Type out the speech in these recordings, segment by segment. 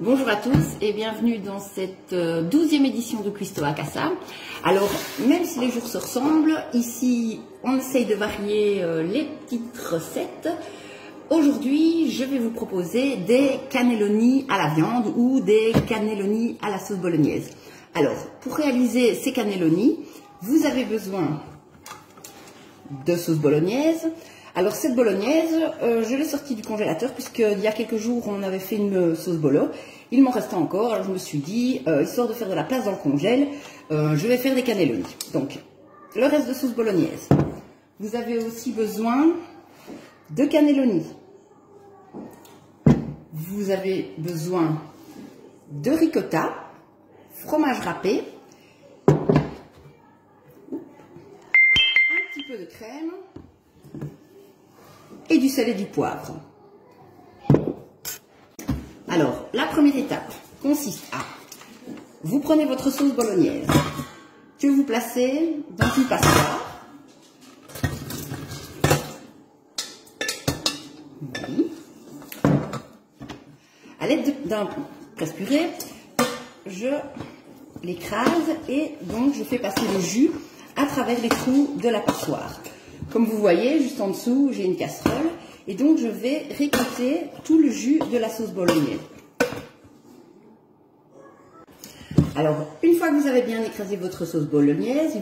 Bonjour à tous et bienvenue dans cette 12e édition de Cuisto à Casa. Alors, même si les jours se ressemblent, ici on essaye de varier les petites recettes. Aujourd'hui, je vais vous proposer des cannelloni à la viande ou des cannelloni à la sauce bolognaise. Alors, pour réaliser ces cannelloni, vous avez besoin de sauce bolognaise. Alors cette bolognaise, je l'ai sortie du congélateur puisqu'il y a quelques jours on avait fait une sauce bolo. Il m'en restait encore, alors je me suis dit, histoire de faire de la place dans le congèle, je vais faire des cannelloni. Donc, le reste de sauce bolognaise. Vous avez aussi besoin de cannelloni. Vous avez besoin de ricotta, fromage râpé, un petit peu de crème, et du sel et du poivre. Alors, la première étape consiste à, vous prenez votre sauce bolognaise que vous placez dans une passoire. Oui. À l'aide d'un presse-purée, je l'écrase et donc je fais passer le jus à travers les trous de la passoire. Comme vous voyez, juste en dessous, j'ai une casserole et donc je vais récolter tout le jus de la sauce bolognaise. Alors, une fois que vous avez bien écrasé votre sauce bolognaise,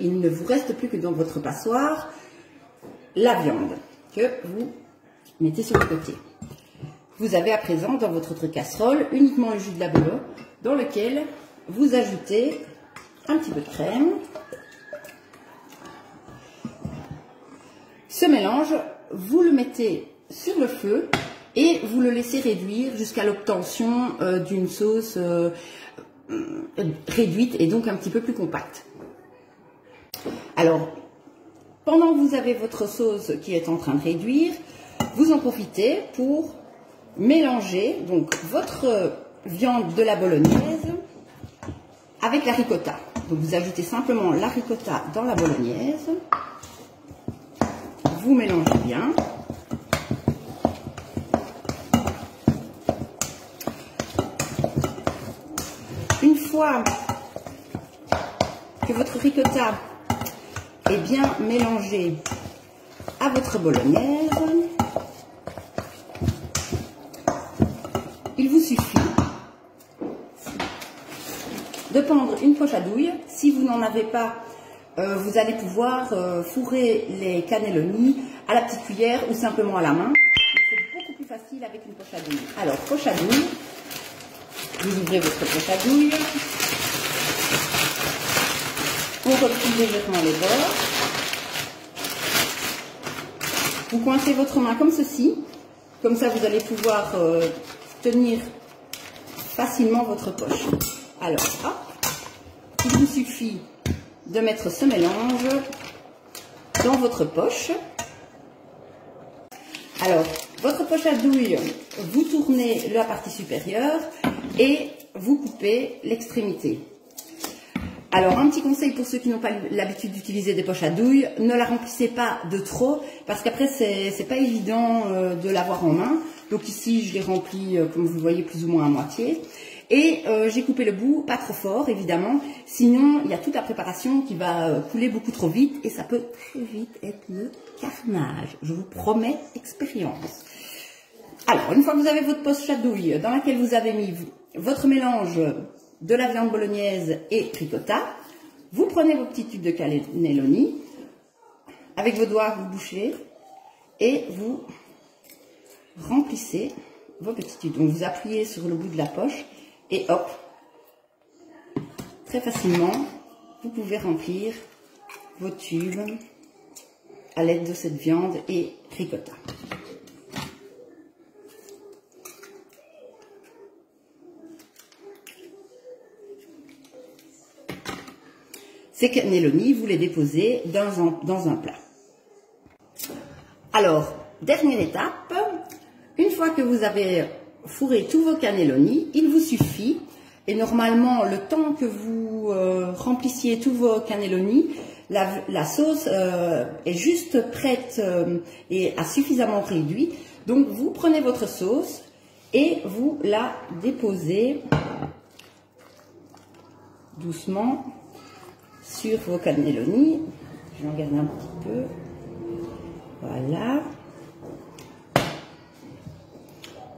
il ne vous reste plus que dans votre passoire la viande que vous mettez sur le côté. Vous avez à présent dans votre autre casserole uniquement le jus de la bolo dans lequel vous ajoutez un petit peu de crème. Ce mélange, vous le mettez sur le feu et vous le laissez réduire jusqu'à l'obtention d'une sauce réduite et donc un petit peu plus compacte. Alors, pendant que vous avez votre sauce qui est en train de réduire, vous en profitez pour mélanger donc votre viande de la bolognaise avec la ricotta. Donc vous ajoutez simplement la ricotta dans la bolognaise. Vous mélangez bien. Une fois que votre ricotta est bien mélangé à votre bolognaise, il vous suffit de prendre une poche à douille. Si vous n'en avez pas, vous allez pouvoir fourrer les cannelloni à la petite cuillère ou simplement à la main. C'est beaucoup plus facile avec une poche à douille. Alors, poche à douille, vous ouvrez votre poche à douille, on replie légèrement les bords, vous coincez votre main comme ceci, comme ça vous allez pouvoir tenir facilement votre poche. Alors, hop, il vous suffit de mettre ce mélange dans votre poche. Alors, votre poche à douille, vous tournez la partie supérieure et vous coupez l'extrémité. Alors, un petit conseil pour ceux qui n'ont pas l'habitude d'utiliser des poches à douille, ne la remplissez pas de trop parce qu'après, c'est pas évident de l'avoir en main. Donc ici, je l'ai rempli, comme vous le voyez, plus ou moins à moitié. Et j'ai coupé le bout, pas trop fort évidemment, sinon il y a toute la préparation qui va couler beaucoup trop vite et ça peut très vite être le carnage. Je vous promets expérience. Alors, une fois que vous avez votre poche à douille dans laquelle vous avez mis votre mélange de la viande bolognaise et ricotta, vous prenez vos petits tubes de cannelloni, avec vos doigts vous bouchez et vous remplissez vos petits tubes. Donc vous appuyez sur le bout de la poche et hop, très facilement, vous pouvez remplir vos tubes à l'aide de cette viande et ricotta. Ces cannelloni, vous les déposez dans un plat. Alors, dernière étape, une fois que vous avez fourré tous vos cannelloni, il vous suffit, et normalement le temps que vous remplissiez tous vos cannelloni, la sauce est juste prête et a suffisamment réduit. Donc vous prenez votre sauce et vous la déposez doucement sur vos cannelloni. Je vais en garder un petit peu. Voilà.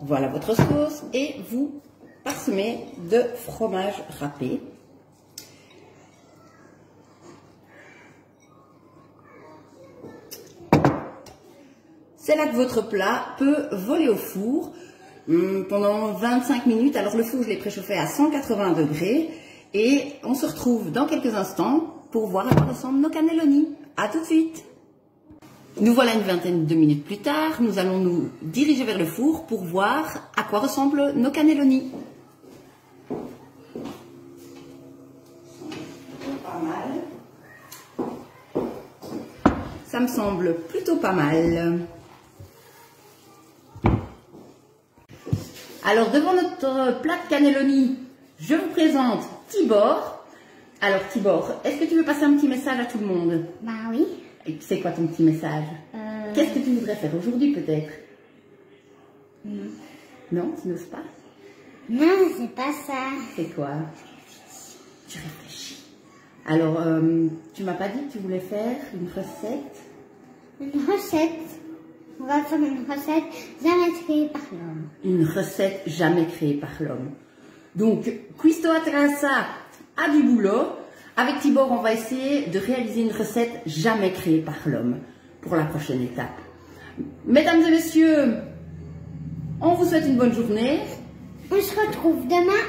Voilà votre sauce et vous parsemez de fromage râpé. C'est là que votre plat peut voler au four pendant 25 minutes. Alors le four, je l'ai préchauffé à 180 degrés et on se retrouve dans quelques instants pour voir à quoi ressemblent nos cannelloni. À tout de suite. Nous voilà une vingtaine de minutes plus tard. Nous allons nous diriger vers le four pour voir à quoi ressemblent nos cannelloni. Pas mal. Ça me semble plutôt pas mal. Alors, devant notre plat de cannelloni, je vous présente Tibor. Alors, Tibor, est-ce que tu veux passer un petit message à tout le monde? Bah oui. C'est quoi ton petit message? Qu'est-ce que tu voudrais faire aujourd'hui, peut-être? Non. Non, tu n'oses pas? Non, c'est pas ça. C'est quoi? Tu réfléchis. Alors, tu m'as pas dit que tu voulais faire une recette? Une recette. On va faire une recette jamais créée par l'homme. Une recette jamais créée par l'homme. Donc, questo attrasa a du boulot. Avec Tibor, on va essayer de réaliser une recette jamais créée par l'homme pour la prochaine étape. Mesdames et messieurs, on vous souhaite une bonne journée. On se retrouve demain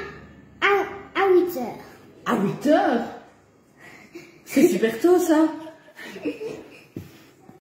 à 8 h. À 8 h? C'est super tôt, ça.